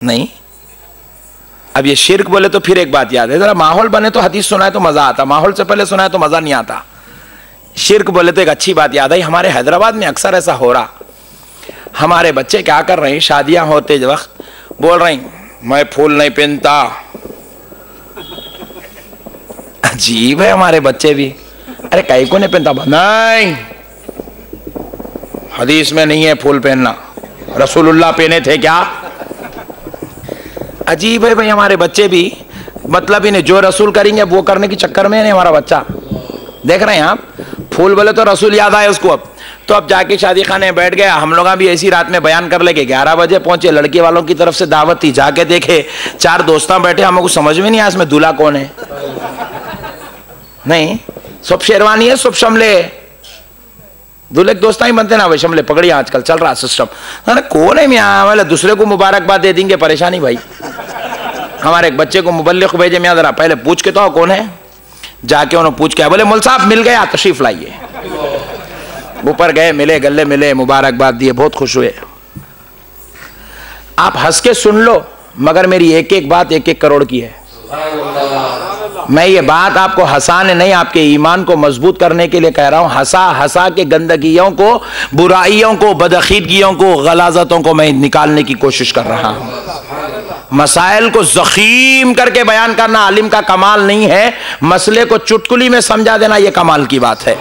नहीं। अब ये शिर्क बोले तो फिर एक बात याद है, जरा माहौल बने तो हदीस सुनाए तो मजा आता, माहौल से पहले सुनाए तो मजा नहीं आता। शिर्क बोले तो एक अच्छी बात याद आई, हमारे हैदराबाद में अक्सर ऐसा हो रहा, हमारे बच्चे क्या कर रहे हैं, शादियां होते वक्त बोल रहे हैं मैं फूल नहीं पहनता। अजीब है हमारे बच्चे भी, अरे कई को नहीं पहनता, नहीं हदीस में नहीं है फूल पहनना, रसूलुल्लाह पहने थे क्या। अजीब है भाई हमारे बच्चे भी, मतलब इन्हें जो रसूल करेंगे वो करने के चक्कर में नहीं हमारा बच्चा। देख रहे हैं आप, फूल बोले तो रसूल याद आए उसको। अब तो अब जाके शादी खाने बैठ गया, हम लोग भी ऐसी रात में बयान कर लेके 11 बजे पहुंचे, लड़की वालों की तरफ से दावत थी, जाके देखे 4 दोस्तां बैठे, हमको समझ में नहीं आया इसमें दूल्हा कौन है। नहीं सब शेरवानी है, सब शमले, दूल्हे के दोस्त ही बनते ना भाई, शमले पकड़िए, आजकल चल रहा सिस्टम। अरे कौन है मियाँ, वाले दूसरे को मुबारकबाद दे देंगे, परेशानी भाई। हमारे एक बच्चे को मुबल्लिग भेजे, मियाँ जरा पहले पूछ के तो कौन है। जाके उन्होंने पूछ के बोले मौलवी साहब मिल गया, तशरीफ लाइए। ऊपर गए, मिले, गले मिले, मुबारकबाद दिए, बहुत खुश हुए। आप हंस के सुन लो, मगर मेरी एक एक बात 1-1 करोड़ की है। मैं ये बात आपको हंसाने नहीं, आपके ईमान को मजबूत करने के लिए कह रहा हूं। हंसा हंसा के गंदगियों को, बुराइयों को, बदअकीदगियों को, गलाजतों को मैं निकालने की कोशिश कर रहा हूं। मसाइल को जखीम करके बयान करना आलिम का कमाल नहीं है, मसले को चुटकुली में समझा देना यह कमाल की बात है।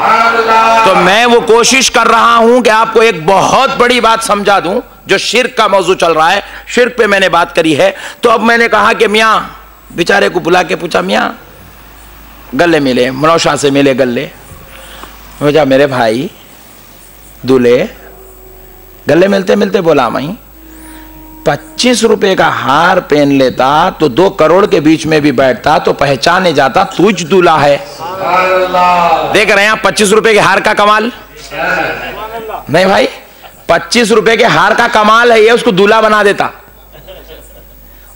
तो मैं वो कोशिश कर रहा हूं कि आपको एक बहुत बड़ी बात समझा दूं, जो शिर्क का मौजू चल रहा है, शिर्क पे मैंने बात करी है। तो अब मैंने कहा कि मियाँ, बेचारे को बुला के पूछा, मियाँ गले मिले, मनौशा से मिले गले, मुझे मेरे भाई दूल्हे, गले मिलते मिलते बोला मैं 25 रुपए का हार पहन लेता तो 2 करोड़ के बीच में भी बैठता तो पहचाने जाता तुझ दूल्हा है। देख रहे हैं आप 25 रुपए के हार का कमाल। नहीं भाई, 25 रुपए के हार का कमाल है ये, उसको दूल्हा बना देता।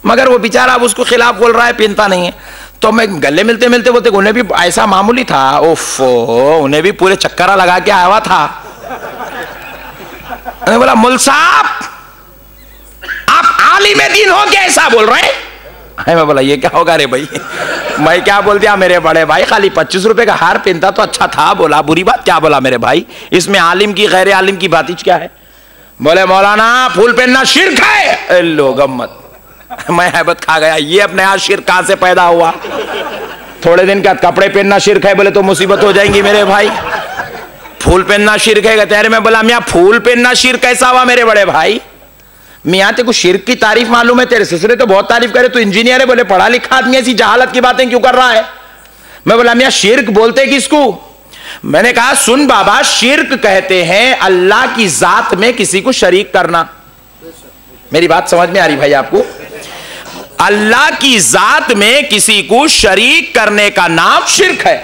मगर वो बेचारा अब उसको खिलाफ बोल रहा है, पहनता नहीं है। तो मैं गले मिलते मिलते बोलते, उन्हें भी ऐसा मामूली था, ओफो, उन्हें भी पूरे चक्करा लगा के आया हुआ था। मैंने बोला मुल साहब आप आलिम दीन हो क्या ऐसा बोल रहे हैं। मैं बोला ये क्या होगा रे भाई, मैं क्या बोल दिया मेरे बड़े भाई, खाली 25 रुपए का हार पहनता तो अच्छा था। बोला बुरी बात क्या बोला मेरे भाई, इसमें आलिम की गैर आलिम की बात क्या है। बोले मौलाना फूल पहनना शिर्क है। लो गम्मत, मैं हैबत खा गया, ये अपने यहाँ शिर्क कहां से पैदा हुआ। थोड़े दिन का कपड़े पहनना शिर्क है बोले तो मुसीबत हो जाएंगी मेरे भाई। फूल पहनना शिर्क है कहते हैं। मैं बोला मियाँ फूल पहनना शिर्क कैसा हुआ मेरे बड़े भाई। मियाँ तेरे को शिर्क की तारीफ मालूम है, तेरे ससुरे तो बहुत तारीफ करे, तू इंजीनियर है। बोले पढ़ा लिखा आदमी ऐसी जहालत की बातें क्यों कर रहा है। मैं बोला मियाँ शिर्क बोलते किसको। मैंने कहा सुन बाबा, शिर्क कहते हैं अल्लाह की जात में किसी को शरीक करना। मेरी बात समझ में आ रही भाई आपको। अल्लाह की जात में किसी को शरीक करने का नाम शिर्क है।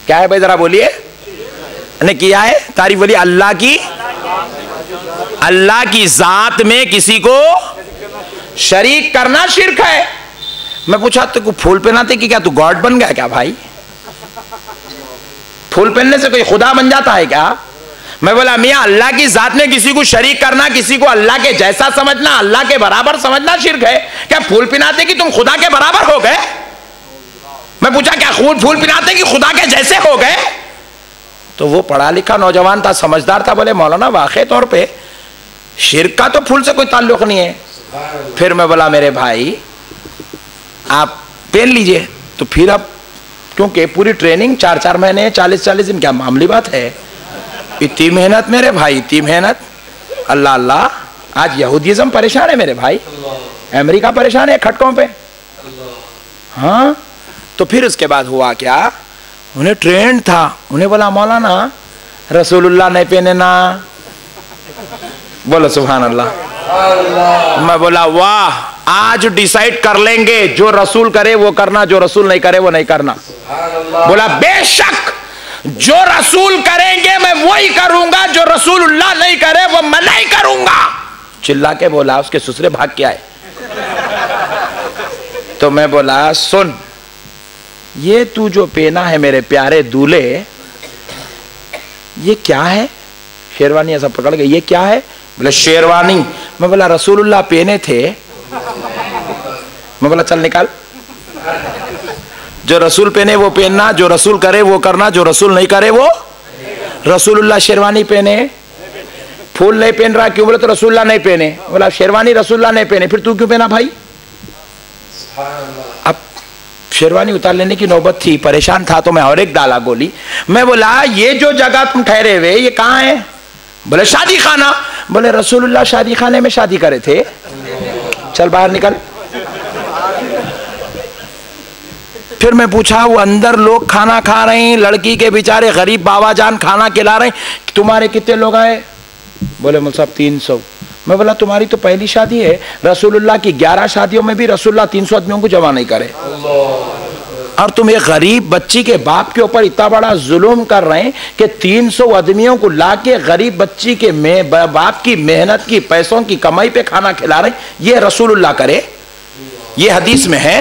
क्या है भाई जरा बोलिए, ने किया है तारीफ बोलिए। अल्लाह की जात में किसी को शरीक करना शिर्क है। मैं पूछा तो फूल पहनाते कि क्या तू गॉड बन गया क्या भाई। फूल पहनने से कोई खुदा बन जाता है क्या। मैं बोला मियाँ अल्लाह की जात में किसी को शरीक करना, किसी को अल्लाह के जैसा समझना, अल्लाह के बराबर समझना शिर्क है। क्या फूल पिनाते कि तुम खुदा के बराबर हो गए। मैं पूछा क्या फूल पिनाते कि खुदा के जैसे हो गए। तो वो पढ़ा लिखा नौजवान था, समझदार था, बोले मौलाना वाकई तौर पे शिर्क का तो फूल से कोई ताल्लुक नहीं है। फिर मैं बोला मेरे भाई आप पहन लीजिए। तो फिर अब क्योंकि पूरी ट्रेनिंग 4-4 महीने 40-40 दिन, क्या मामूली बात है। इतनी मेहनत मेरे भाई, इतनी मेहनत। अल्लाह अल्लाह, आज यहूदीज़म परेशान है मेरे भाई, अमेरिका परेशान है खटकों पे। हाँ तो फिर उसके बाद हुआ क्या, उन्हें ट्रेंड था, उन्हें बोला मौलाना रसूलुल्लाह नहीं पहने ना। बोलो सुभान अल्लाह। मैं बोला वाह, आज डिसाइड कर लेंगे, जो रसूल करे वो करना, जो रसूल नहीं करे वो नहीं करना। बोला बेशक जो रसूल करेंगे मैं वही करूंगा, जो रसूलुल्लाह नहीं करे वो मैं नहीं करूंगा। चिल्ला के बोला, उसके ससुरे भाग के आए। तो मैं बोला सुन, ये तू जो पहना है मेरे प्यारे दूल्हे, ये क्या है। शेरवानी ऐसा पकड़ गए, ये क्या है। बोले शेरवानी। मैं बोला रसूलुल्लाह पहने थे। मैं बोला चल निकाल, जो रसूल पहने वो पहनना, जो रसूल करे वो करना, जो रसूल नहीं करे वो। रसूलुल्लाह शेरवानी पहने, फूल नहीं पहन रहा, क्यों? बोले तो रसूलुल्लाह नहीं पहने। बोला शेरवानी रसूलुल्लाह नहीं पहने, फिर तू क्यों पहना भाई? अब शेरवानी उतार लेने की नौबत थी, परेशान था तो मैं और एक डाला गोली। मैं बोला ये जो जगह तुम ठहरे हुए ये कहां है? बोले शादी खाना। बोले रसूलुल्लाह शादी खाने में शादी करे थे, चल बाहर निकल। फिर मैं पूछा वो अंदर लोग खाना खा रहे हैं, लड़की के बेचारे गरीब बाबा जान खाना खिला रहे हैं, तुम्हारे कितने लोग आए? बोले मुझे साहब 300। मैं बोला तुम्हारी तो पहली शादी है, रसूलुल्लाह की 11 शादियों में भी रसूलुल्लाह 300 आदमियों को जमा नहीं करे, और तुम एक गरीब बच्ची के बाप के ऊपर इतना बड़ा जुल्म कर रहे हैं कि 300 आदमियों को लाके गरीब बच्ची के बाप की मेहनत की पैसों की कमाई पे खाना खिला रहे हैं। ये रसूलुल्लाह करे? ये हदीस में है,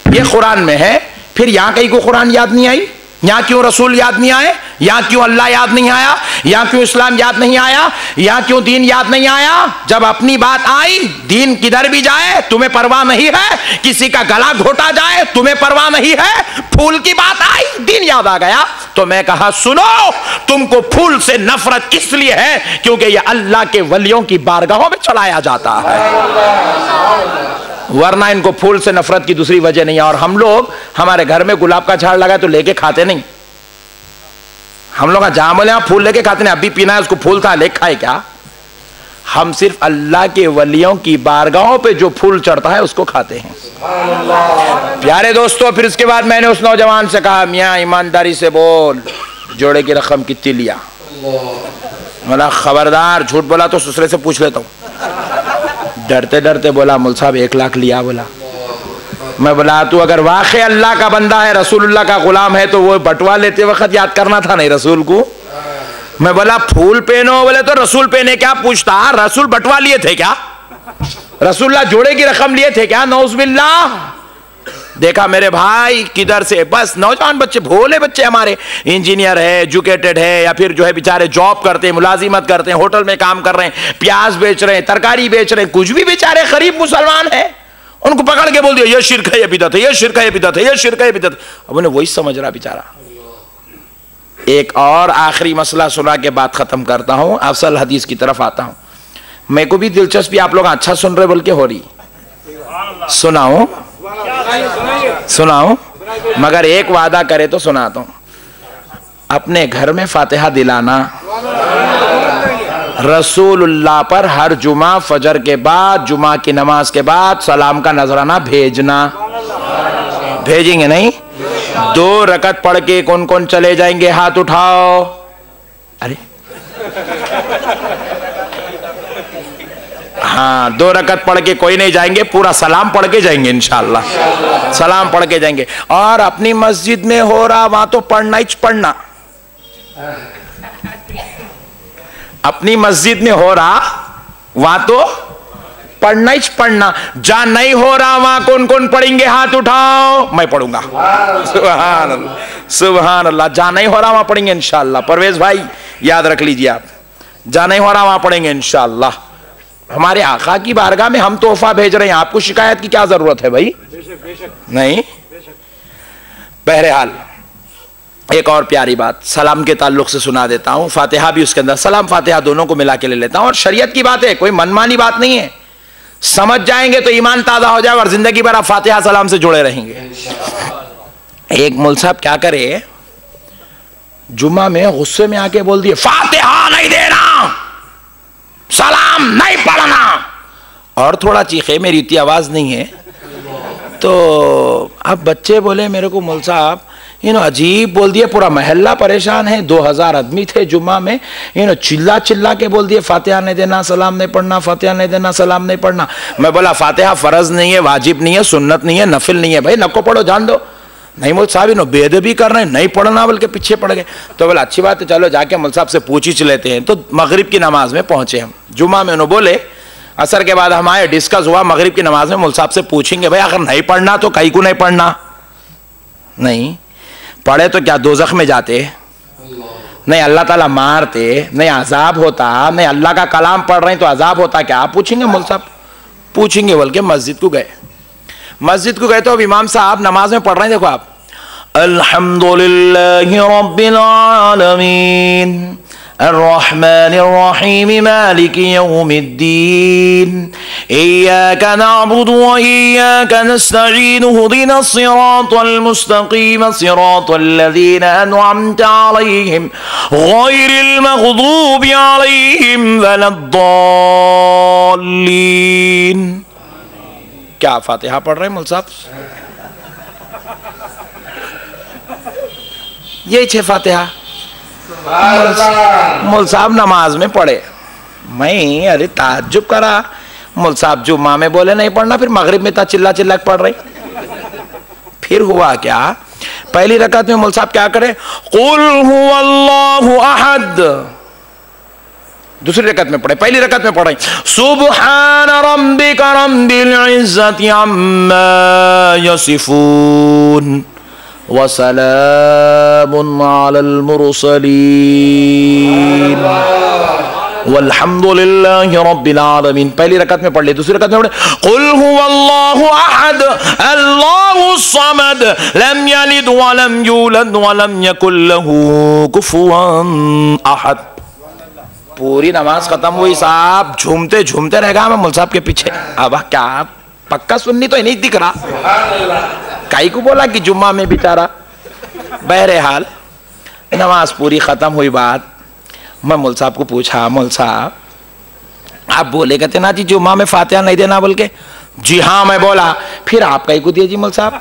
ये कुरान में है। फिर यहां कहीं को कुरान याद नहीं आई? यहां क्यों रसूल याद नहीं आए? यहां क्यों अल्लाह याद नहीं आया? यहां क्यों इस्लाम याद नहीं आया? यहां क्यों दीन याद नहीं आया? जब अपनी बात आई, दीन किधर भी जाए तुम्हें परवाह नहीं है, किसी का गला घोटा जाए तुम्हें परवाह नहीं है, फूल की बात आई दीन याद आ गया। तो मैं कहा सुनो, तुमको फूल से नफरत इसलिए है क्योंकि यह अल्लाह के वलियों की बारगाहों में चढ़ाया जाता है, वरना इनको फूल से नफरत की दूसरी वजह नहीं है। और हम लोग, हमारे घर में गुलाब का झाड़ लगा तो लेके खाते नहीं, हम लोग जहां बोले फूल लेके खाते नहीं। अभी पीना है उसको फूल था लेके खाए क्या? हम सिर्फ अल्लाह के वलियों की बारगाहों पे जो फूल चढ़ता है उसको खाते हैं। प्यारे दोस्तों, फिर उसके बाद मैंने उस नौजवान से कहा मियां ईमानदारी से बोल, जोड़े की रकम कितनी लिया? बोला खबरदार झूठ बोला तो ससुरे से पूछ लेता हूं। डरते डरते बोला मुल साहब 1 लाख लिया। बोला मैं बोला तू अगर वाकई अल्लाह का बंदा है, रसूलुल्लाह का गुलाम है, तो वो बटवा लेते वक्त याद करना था नहीं रसूल को। मैं बोला फूल पहनो, बोले तो रसूल पहने क्या पूछता? रसूल बटवा लिए थे क्या? रसूलुल्लाह जोड़े की रकम लिए थे क्या? नौजुबिल्लाह। देखा मेरे भाई किधर से, बस नौजवान बच्चे, भोले बच्चे हमारे, इंजीनियर है, एजुकेटेड है, या फिर जो है बेचारे जॉब करते हैं, मुलाजिमत करते हैं, होटल में काम कर रहे हैं, प्याज बेच रहे हैं, तरकारी बेच रहे हैं, कुछ भी बेचारे गरीब मुसलमान है, उनको पकड़ के बोल दिया ये शिर्क है, ये बिदअत है, ये शिर्क है, ये बिदअत है, ये शिर्क है, ये बिदअत। अब उन्हें वही समझ रहा बेचारा। एक और आखिरी मसला सुना के बात खत्म करता हूं, अफसल हदीस की तरफ आता हूं। मेरे को भी दिलचस्पी, आप लोग अच्छा सुन रहे बोल के हो रही, सुनाऊं सुनाऊं, मगर एक वादा करे तो सुनाता हूं। अपने घर में फातिहा दिलाना, रसूलुल्लाह पर हर जुमा फजर के बाद, जुमा की नमाज के बाद सलाम का नजराना भेजना। भेजेंगे नहीं? 2 रकत पढ़ के कौन कौन चले जाएंगे? हाथ उठाओ। अरे हाँ, 2 रकत पढ़ के कोई नहीं जाएंगे, पूरा सलाम पढ़ के जाएंगे इंशाअल्लाह, सलाम पढ़ के जाएंगे। और अपनी मस्जिद में हो रहा वहां तो पढ़ना ही पढ़ना, अपनी मस्जिद में हो रहा वहां तो पढ़ना ही पढ़ना। जहां नहीं हो रहा वहां कौन कौन पढ़ेंगे? हाथ उठाओ। मैं पढ़ूंगा, सुभान अल्लाह, सुभान अल्लाह। जहां नहीं हो रहा वहां पढ़ेंगे इंशाअल्लाह। परवेज भाई याद रख लीजिए आप, जहां नहीं हो रहा वहां पढ़ेंगे इंशाअल्लाह। हमारे आका की बारगाह में हम तोहफा भेज रहे हैं, आपको शिकायत की क्या जरूरत है भाई? नहीं। बहरहाल एक और प्यारी बात सलाम के ताल्लुक से सुना देता हूं, फातिहा भी उसके अंदर, सलाम फातिहा दोनों को मिला के ले लेता हूं। और शरीयत की बात है, कोई मनमानी बात नहीं है, समझ जाएंगे तो ईमान ताजा हो जाएगा और जिंदगी भर आप फातिहा सलाम से जुड़े रहेंगे। एक मौलवी साहब क्या करे, जुम्मा में गुस्से में आके बोल दिए फातिहा नहीं देना, सलाम नहीं पढ़ना, और थोड़ा चीखे, मेरी इतनी आवाज नहीं है। तो अब बच्चे बोले मेरे को मौलवी साहब अजीब बोल दिए, पूरा महल्ला परेशान है, 2000 आदमी थे जुम्मा में, चिल्ला चिल्ला के बोल दिए फातिहा नहीं देना, सलाम नहीं पढ़ना, फातिहा नहीं देना, सलाम नहीं पढ़ना। मैं बोला फातिहा फर्ज नहीं है, वाजिब नहीं है, सुन्नत नहीं है, नफिल नहीं है, भाई नको पढ़ो, जान दो। नहीं मौलवी साहब बेअदबी कर रहे हैं, नहीं पढ़ना बोल के पीछे पड़ गए। तो बोला अच्छी बात है, चलो जाके मौलवी साहब से पूछ ही लेते हैं। तो मगरिब की नमाज में पहुंचे हम, जुम्मा में उन्होंने बोले, असर के बाद हमारे डिस्कस हुआ, मगरिब की नमाज में मौलवी साहब से पूछेंगे भाई अगर नहीं पढ़ना तो कहीं को नहीं पढ़ना, नहीं पढ़े तो क्या दोजख में जाते? नहीं अल्लाह ताला मारते, नहीं अजाब होता, नहीं अल्लाह का कलाम पढ़ रहे हैं तो अजाब होता क्या? आप पूछेंगे मौलवी साहब? पूछेंगे। बोल के मस्जिद को गए, मस्जिद को गए तो अब इमाम साहब नमाज में पढ़ रहे हैं। देखो आप, अल्हम्दुलिल्लाहि रब्बिल आलमीन अर्रहमानिर रहीम मालिकि यौमिद्दीन इय्याका नअबुदु व इय्याका नस्तईन इहदिनस सिरातल मुस्तकीम सिरातल लज़ीना अनअमता अलैहिम गैरिल मग़दूबि अलैहिम वलद्दाल्लीन। क्या फातिहा पढ़ रहे हैं मौलवी साहब? यही 6 फातिहा मौलवी साहब नमाज में पढ़े। मैं अरे ताज्जुब करा, मौलवी साहब जुम्मा में बोले नहीं पढ़ना, फिर मगरिब में इतना चिल्ला चिल्ला पढ़ रहे। फिर हुआ क्या? पहली रकात में मौलवी साहब क्या करे? कुल हुवल्लाहु अहद। दूसरी रकात में पढ़े, पहली रकात में पढ़े सुब्हान रब्बिका रब्बिल इज्जति अम्मा यसिफून वसलामुन अलल मुरसलीन वल्हम्दुलिल्लाहि रब्बिल आलमीन। पहली रकात में पढ़ ली। दूसरी रकात में पढ़े कुल हुवल्लाहु अहद अल्लाहुस समद लम यलिद व लम यूलद व लम यकुल लहू कुफुवन अहद। पूरी नमाज खत्म हुई साहब, झूमते झूमते रह गया मैं मौलवी साहब के पीछे। अब क्या पक्का सुन्नी तो नहीं दिख रहा, काई को बोला कि जुम्मा में बेचारा। बहरहाल नमाज पूरी खत्म हुई। बात मैं मौलवी साहब को पूछा, मौलवी साहब आप बोले कहते ना जी जुम्मा में फातिहा नहीं देना बोल के? जी हाँ मैं बोला। फिर आप कहीं को दिए जी मौलवी साहब?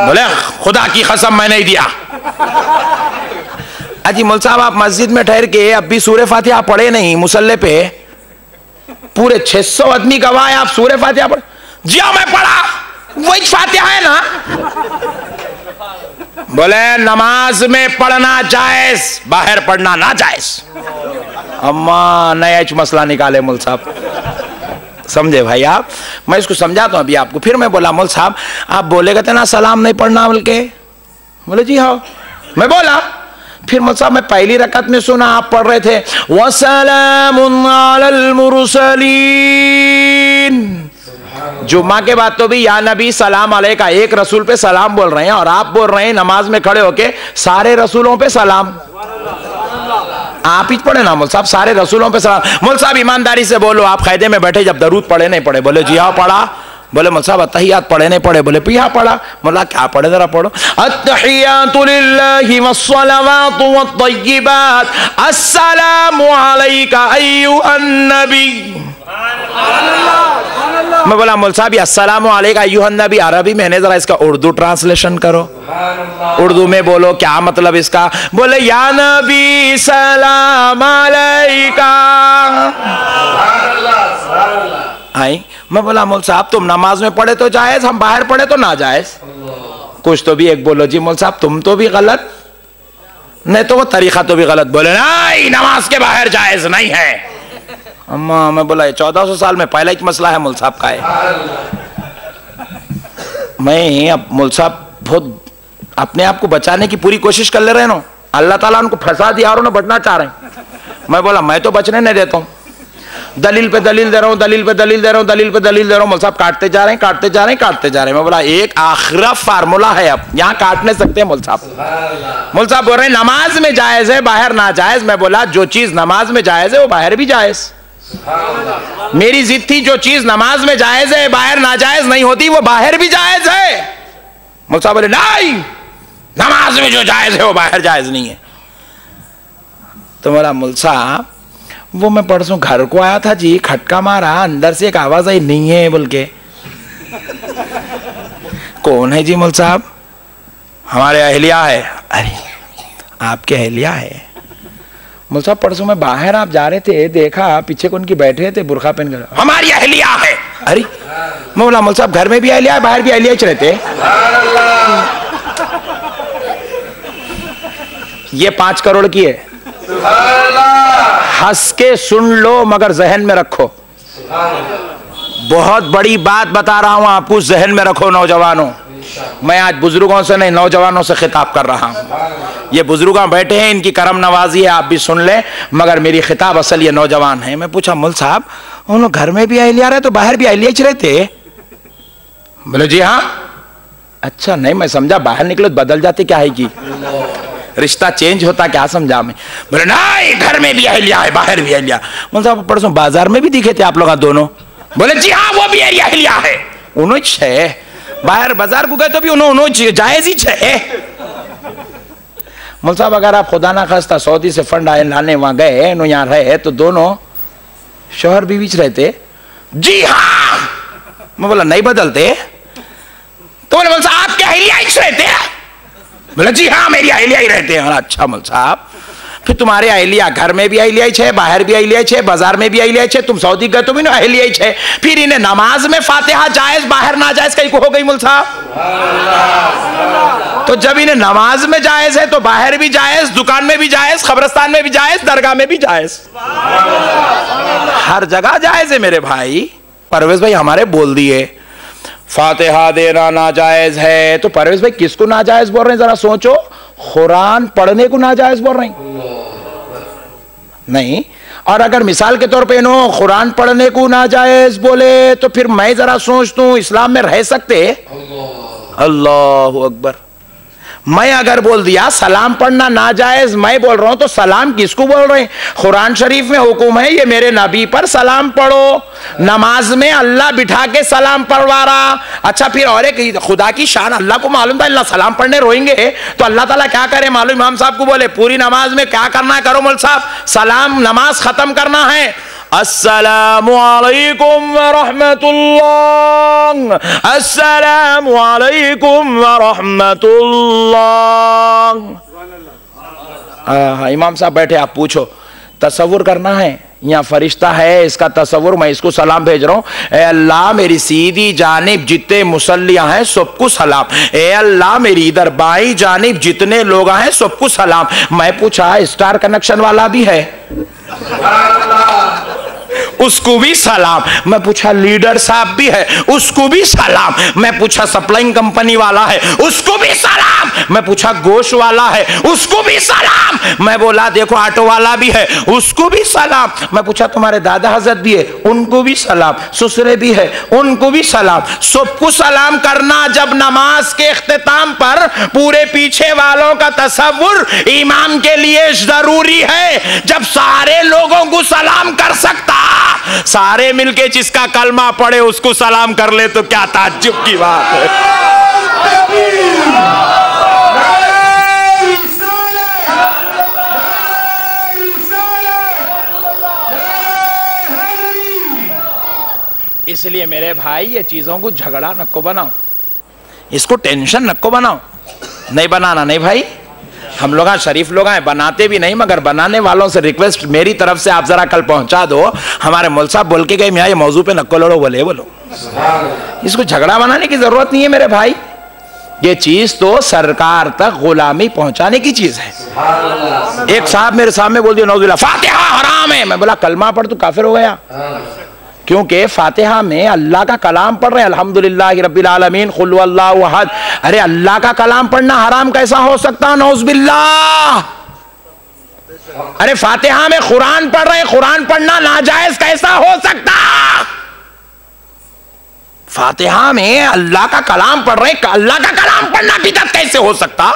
बोले खुदा की कसम मैं नहीं दिया। अजी मौलवी साहब आप मस्जिद में ठहर के अब भी सूरह फातिहा पढ़े नहीं मुसल्ले पे? पूरे 600 आदमी गवाह है, आप सूरह फातिहा पढ़े? जी हाँ मैं पढ़ा, वही फातिहा है ना। बोले नमाज में पढ़ना जायज, बाहर पढ़ना ना जायज। अम्मा नया मसला निकाले मौलवी साहब, समझे भाई आप? मैं इसको समझाता हूं अभी आपको। फिर मैं बोला मौलवी साहब आप बोले कहते ना सलाम नहीं पढ़ना बोल के? बोले जी हाँ मैं बोला। फिर मौलवी साहब मैं पहली रकात में सुना आप पढ़ रहे थे वसलामुन अलल मुरसलीन। जुम्मा के बाद तो भी या नबी सलाम अलैका, एक रसूल पे सलाम बोल रहे हैं, और आप बोल रहे हैं नमाज में खड़े होके सारे रसूलों पे सलाम। आप ही पढ़े ना मौलवी साहब, सारे रसूलों पे सलाम। मौलवी साहब ईमानदारी से बोलो, आप क़ायदे में बैठे जब दरूद पढ़े नहीं पढ़े? बोले जी हाँ पढ़ा। बोले मौलवी साहब अत्तहियात पढ़े नहीं पढ़े? बोले पिया पढ़ा। बोला क्या पढ़े जरा पढ़ो। अत्तहियातु लिल्लाहि वस्सलावातु वत्तय्यिबात अस्सलामु अलैका अय्युहन नबी। मैं बोला मौलवी साहब ये अस्सलामु अलैका अय्युहन नबी अरबी में है, जरा इसका उर्दू ट्रांसलेशन करो, उर्दू में बोलो क्या मतलब इसका? बोले या नबी सलाम अलैका। आई मैं बोला मौलवी साहब तुम नमाज में पढ़े तो जायज, हम बाहर पढ़े तो ना जायज। कुछ तो भी एक बोलो जी मौलवी साहब तुम तो भी गलत, नहीं तो वो तरीका तो भी गलत। बोले नहीं नमाज के बाहर जायज नहीं है। अम्मा मैं बोला 1400 साल में पहला ही मसला है मौलवी साहब का है। मैं अब मौलवी साहब बहुत अपने आप को बचाने की पूरी कोशिश कर ले रहे हैं, अल्लाह ताला उनको फंसा दिया और उन्हें बचना चाह रहे हैं। मैं बोला मैं तो बचने नहीं देता हूँ, दलील पे दलील दे रहा हूँ, दलील पे दलील दे रहा हूँ, दलील पे दलील दे रहा हूँ। मौलवी साहब काटते जा रहे हैं, काटते जा रहे हैं, काटते जा रहे हैं। मैं बोला एक आखिरी फार्मूला है, अब यहाँ काट नहीं सकते मौलवी साहब। मौलवी साहब बोल रहे हैं नमाज में जायज है बाहर ना जायज। मैं बोला जो चीज नमाज में जायज है वो बाहर भी जायज। मेरी जिद थी जो चीज नमाज में जायज है बाहर नाजायज नहीं होती वो बाहर भी जायज है। मौलवी साहब बोले नहीं नमाज में जो जायज है वो बाहर जायज नहीं है। तो बोला मौलवी साहब वो मैं परसों घर को आया था जी, खटका मारा, अंदर से एक आवाज आई नहीं है बोल के। कौन है जी मौलवी साहब? हमारे अहलिया है। अरे आपके अहलिया है? मौलवी साहब परसों में बाहर आप जा रहे थे, देखा पीछे कौन की बैठे थे बुरखा पहन कर। हमारी अहलिया है। अरे मैं बोला मौलवी साहब घर में भी अहलिया है बाहर भी अहलिया रहते? ये 5 करोड़ की है, हंस के सुन लो मगर जहन में रखो। बहुत बड़ी बात बता रहा हूं आपको, जहन में रखो नौजवानों। मैं आज बुजुर्गों से नहीं नौजवानों से खिताब कर रहा हूं। ये बुजुर्ग बैठे हैं, इनकी करम नवाजी है, आप भी सुन लें, मगर मेरी खिताब असल ये नौजवान है। मैं पूछा मुल साहब उन लोग घर में भी अहलिया रहे तो बाहर भी अहलिया ही रहते? बोले जी हाँ। अच्छा, नहीं मैं समझा बाहर निकले तो बदल जाते क्या है कि रिश्ता चेंज होता, क्या समझा मैं? बोले नहीं, घर में भी अहलिया है बाहर भी अहलिया। मुल साहब परसों बाजार में भी दिखे थे आप लोग दोनों? बोले जी हाँ, वो भी अहलिया है। उन्होंने बाहर बाजार को गए तो भी उन्होंने जायज ही है। मुल साहब अगर आप खुदा ना खास्ता सऊदी से फंड लाने वहां गए, यहाँ रहे तो दोनों शोहर बीवी रहते? जी हाँ। मैं बोला नहीं बदलते? तो बोले मुल साहब आपके अहलिया ही रहते हैं? बोला जी हाँ, मेरी अहलिया ही रहते हैं। अच्छा मुल साहब, फिर तुम्हारे अहलिया घर में भी अहलिया ही है, बाहर भी अहलिया ही है, बाजार में भी अहलिया ही है, तुम सऊदी गए तो भी ना अहलिया ही है, फिर इन्हें नमाज में फातिहा जायज बाहर ना जायज कहीं को हो गई मुल साहब? तो जब इन्हें नमाज में जायज है तो बाहर भी जायज, दुकान में भी जायज, कब्रिस्तान में भी जायज, दरगाह में भी जायज, हर जगह जायज है मेरे भाई। परवेज भाई हमारे बोल दिए फातिहा देना नाजायज है, तो परवेज भाई किसको नाजायज बोल रहे हैं जरा सोचो? कुरान पढ़ने को नाजायज बोल रहे हैं? नहीं। और अगर मिसाल के तौर पे इन्हों कुरान पढ़ने को नाजायज बोले तो फिर मैं जरा सोचता हूं इस्लाम में रह सकते? अल्लाहु अकबर। मैं अगर बोल दिया सलाम पढ़ना नाजायज, मैं बोल रहा हूं तो सलाम किसको बोल रहे हैं? कुरान शरीफ में हुक्म है ये मेरे नबी पर सलाम पढ़ो, नमाज में अल्लाह बिठा के सलाम पढ़वा रहा। अच्छा फिर और एक खुदा की शान अल्लाह को मालूम था अल्लाह सलाम पढ़ने रोएंगे तो अल्लाह ताला क्या करे मालूम? इमाम साहब को बोले पूरी नमाज में क्या करना है करो मौल साहब, सलाम नमाज खत्म करना है, अस्सलामु अलैकुम व रहमतुल्लाह, अस्सलामु अलैकुम व रहमतुल्लाह। इमाम साहब बैठे, आप पूछो तसव्वुर करना है, यहाँ फरिश्ता है इसका तसव्वुर, मैं इसको सलाम भेज रहा हूँ, ए अल्लाह मेरी सीधी जानिब जितने मुसल्लियाँ हैं सबको सलाम, ए अल्लाह मेरी इधर बाई जानिब जितने लोग हैं सबको सलाम। मैं पूछा स्टार कनेक्शन वाला भी है? उसको भी सलाम। मैं पूछा लीडर साहब भी है? उसको भी सलाम। मैं पूछा सप्लाइंग कंपनी वाला है? उसको भी सलाम। मैं पूछा गोश्त वाला है? उसको भी सलाम। मैं बोला देखो ऑटो वाला भी है? उसको भी सलाम। मैं पूछा तुम्हारे दादा हजरत भी है? उनको भी सलाम। ससुरे भी है? उनको भी सलाम। सबको सलाम करना जब नमाज के इख्तिताम पर पूरे पीछे वालों का तसव्वुर इमाम के लिए जरूरी है, जब सारे लोगों को सलाम कर सकता, सारे मिलके जिसका कलमा पढ़े उसको सलाम कर ले तो क्या ताज्जुब की बात है। इसलिए मेरे भाई ये चीजों को झगड़ा नको बनाओ, इसको टेंशन नको बनाओ। नहीं बनाना नहीं भाई, हम लोग शरीफ लोग हैं, बनाते भी नहीं, मगर बनाने वालों से रिक्वेस्ट मेरी तरफ से आप जरा कल पहुंचा दो, हमारे मौल साहब बोल के गए मियां ये मौजू पे नक्को लड़ो, बोलो इसको झगड़ा बनाने की जरूरत नहीं है मेरे भाई। ये चीज तो सरकार तक गुलामी पहुंचाने की चीज है। एक साहब मेरे सामने बोल दिया नौजुबिल्लाह फातिहा हराम है। मैं बोला कलमा पढ़ तू काफिर हो गया, क्योंकि फातिहा में अल्लाह का कलाम पढ़ रहे हैं, अल्हम्दुलिल्लाह रब्बिल आलमीन कुल हुवल्लाहु अहद। अरे अल्लाह का कलाम पढ़ना हराम कैसा हो सकता? नौजुबिल्लाह। अरे फातिहा में कुरान पढ़ रहे हैं, कुरान पढ़ना नाजायज कैसा हो सकता? फातिहा में अल्लाह का कलाम पढ़ रहे हैं, अल्लाह का कलाम पढ़ना बिदअत कैसे हो सकता?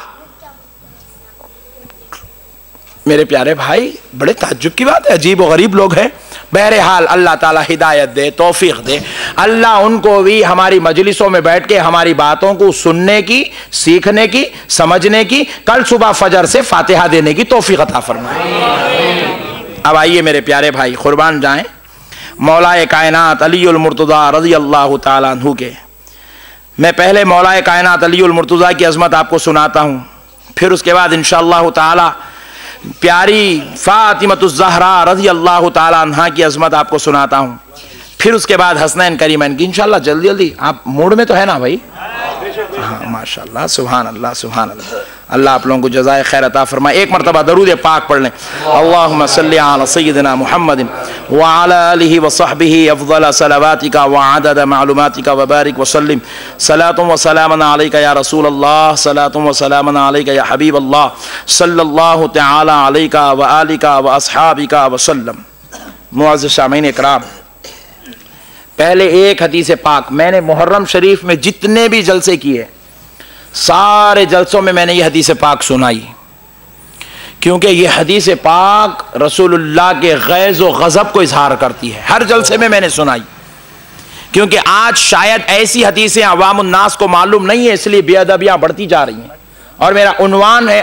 मेरे प्यारे भाई बड़े ताज्जुब की बात है, अजीब और गरीब लोग हैं। बहरहाल अल्लाह ताला हिदायत दे, तौफीक दे, अल्लाह उनको भी हमारी मजलिसों में बैठ के हमारी बातों को सुनने की, सीखने की, समझने की, कल सुबह फजर से फातिहा देने की तौफीक अता फरमाए। अब आइए मेरे प्यारे भाई कुर्बान जाएं मौलाए कायनात अलीउल मुर्तज़ा रज़ियल्लाहु ताला अन्हु के। मैं पहले मौलाए कायनात अलीउल मुर्तज़ा की अज़मत आपको सुनाता हूँ, फिर उसके बाद इंशाअल्लाह ताला प्यारी फातिमतुज़ ज़हरा रज़ियल्लाहु ताला अन्हा की अज़मत आपको सुनाता हूँ, फिर उसके बाद हसनैन करीमैन की इंशाअल्लाह। जल्दी जल्दी आप मूड में तो है ना भाई? हाँ माशाअल्लाह, सुभान अल्लाह सुभान अल्लाह। अल्लाह आप लोगों को जज़ाए खैर अता फरमाए। एक मरतबा दरूद पाक पढ़ लें। अल्लाहुम्मा सल्लि अला सय्यिदिना मुहम्मदिन व अला आलिहि व सहबिहि अफ़ज़ल सलावातिका व अदद मालूमातिका व बारिक व सल्लिम सलातुम व सलामन अलैका या रसूल अल्लाह सलातुम व सलामन अलैका या हबीब अल्लाह सल्लल्लाहु तआला अलैका व आलिका व अस्हाबिका व सल्लम। मुअज़्ज़िज़ सामीन इकराम, पहले एक हदीस पाक मैंने मुहर्रम शरीफ में जितने भी जलसे किए सारे जलसों में मैंने ये हदीस पाक सुनाई, क्योंकि ये हदीस पाक रसूलुल्लाह के गैज़ व गज़ब को इजहार करती है। हर जलसे में मैंने सुनाई, क्योंकि आज शायद ऐसी हदीसें अवामुन्नास को मालूम नहीं है, इसलिए बेअदबियाँ बढ़ती जा रही हैं। और मेरा उन्वान है